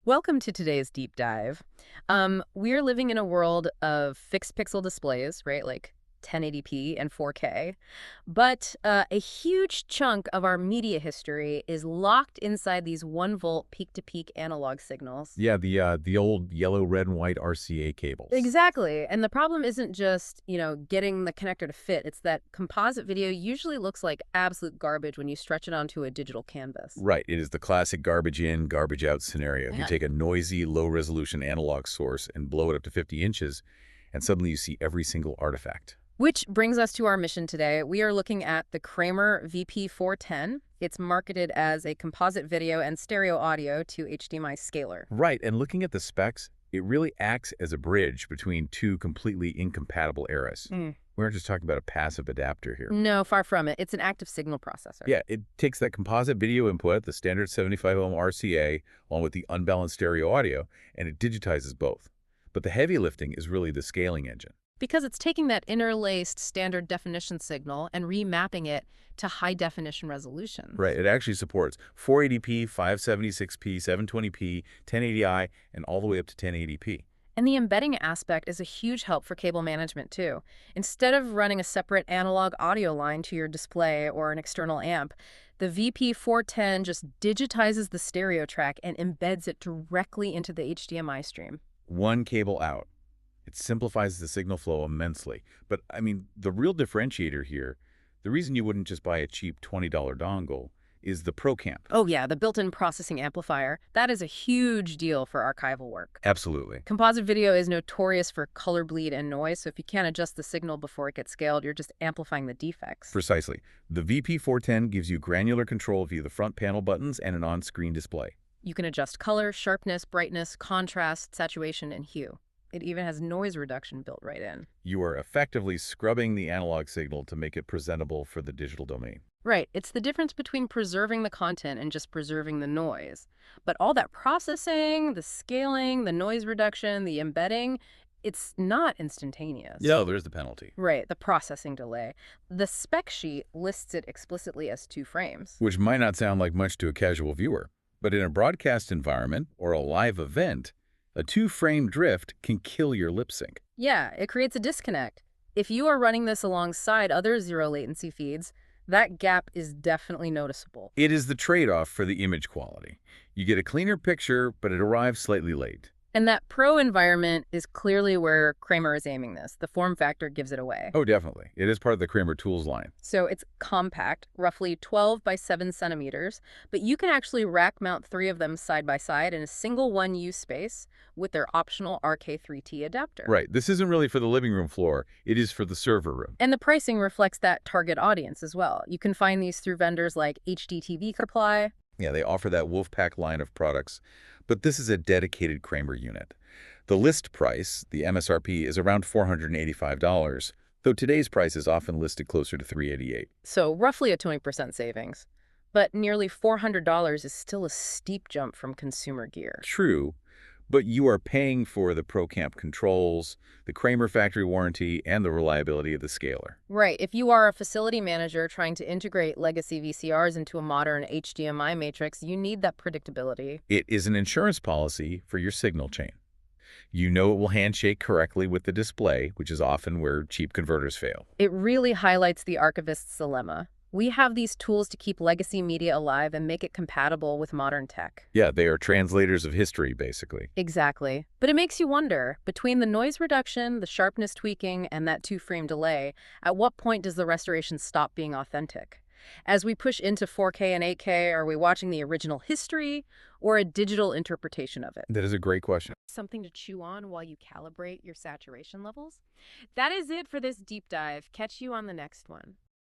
Welcome to today's deep dive. We're living in a world of fixed pixel displays, right? Like 1080p and 4K. But a huge chunk of our media history is locked inside these 1-volt peak-to-peak analog signals. Yeah, the old yellow, red, and white RCA cables. Exactly. And the problem isn't just, getting the connector to fit. It's that composite video usually looks like absolute garbage when you stretch it onto a digital canvas. Right. It is the classic garbage in, garbage out scenario. You Yeah. take a noisy, low-resolution analog source and blow it up to 50 inches, and suddenly you see every single artifact. Which brings us to our mission today. We are looking at the Kramer VP-410. It's marketed as a composite video and stereo audio to HDMI Scaler. Right, and looking at the specs, it really acts as a bridge between two completely incompatible eras. We aren't just talking about a passive adapter here. No, far from it. It's an active signal processor. Yeah, it takes that composite video input, the standard 75-ohm RCA, along with the unbalanced stereo audio, and it digitizes both. But the heavy lifting is really the scaling engine. Because it's taking that interlaced standard definition signal and remapping it to high-definition resolution. Right. It actually supports 480p, 576p, 720p, 1080i, and all the way up to 1080p. And the embedding aspect is a huge help for cable management, too. Instead of running a separate analog audio line to your display or an external amp, the VP-410 just digitizes the stereo track and embeds it directly into the HDMI stream. One cable out. It simplifies the signal flow immensely. But, I mean, the real differentiator here, the reason you wouldn't just buy a cheap $20 dongle, is the ProCamp. Oh yeah, the built-in processing amplifier. That is a huge deal for archival work. Absolutely. Composite video is notorious for color bleed and noise, so if you can't adjust the signal before it gets scaled, you're just amplifying the defects. Precisely. The VP-410 gives you granular control via the front panel buttons and an on-screen display. You can adjust color, sharpness, brightness, contrast, saturation, and hue. It even has noise reduction built right in. You are effectively scrubbing the analog signal to make it presentable for the digital domain. Right. It's the difference between preserving the content and just preserving the noise. But all that processing, the scaling, the noise reduction, the embedding, it's not instantaneous. Yeah, there's the penalty. Right, the processing delay. The spec sheet lists it explicitly as 2 frames. Which might not sound like much to a casual viewer. But in a broadcast environment or a live event, a 2-frame drift can kill your lip sync. Yeah, it creates a disconnect. If you are running this alongside other zero latency feeds, that gap is definitely noticeable. It is the trade-off for the image quality. You get a cleaner picture, but it arrives slightly late. And that pro environment is clearly where Kramer is aiming this. The form factor gives it away. Oh, definitely. It is part of the Kramer Tools line. So it's compact, roughly 12 by 7 centimeters, but you can actually rack mount 3 of them side by side in a single one-use space with their optional RK3T adapter. Right. This isn't really for the living room floor. It is for the server room. And the pricing reflects that target audience as well. You can find these through vendors like HDTV Supply. Yeah, they offer that Wolfpack line of products, but this is a dedicated Kramer unit. The list price, the MSRP, is around $485, though today's price is often listed closer to $388. So roughly a 20% savings. But nearly $400 is still a steep jump from consumer gear. True, but you are paying for the ProCamp controls, the Kramer factory warranty, and the reliability of the scaler. Right. If you are a facility manager trying to integrate legacy VCRs into a modern HDMI matrix, you need that predictability. It is an insurance policy for your signal chain. You know it will handshake correctly with the display, which is often where cheap converters fail. It really highlights the archivist's dilemma. We have these tools to keep legacy media alive and make it compatible with modern tech. Yeah, they are translators of history, basically. Exactly. But it makes you wonder, between the noise reduction, the sharpness tweaking, and that 2-frame delay, at what point does the restoration stop being authentic? As we push into 4K and 8K, are we watching the original history or a digital interpretation of it? That is a great question. Something to chew on while you calibrate your saturation levels? That is it for this deep dive. Catch you on the next one.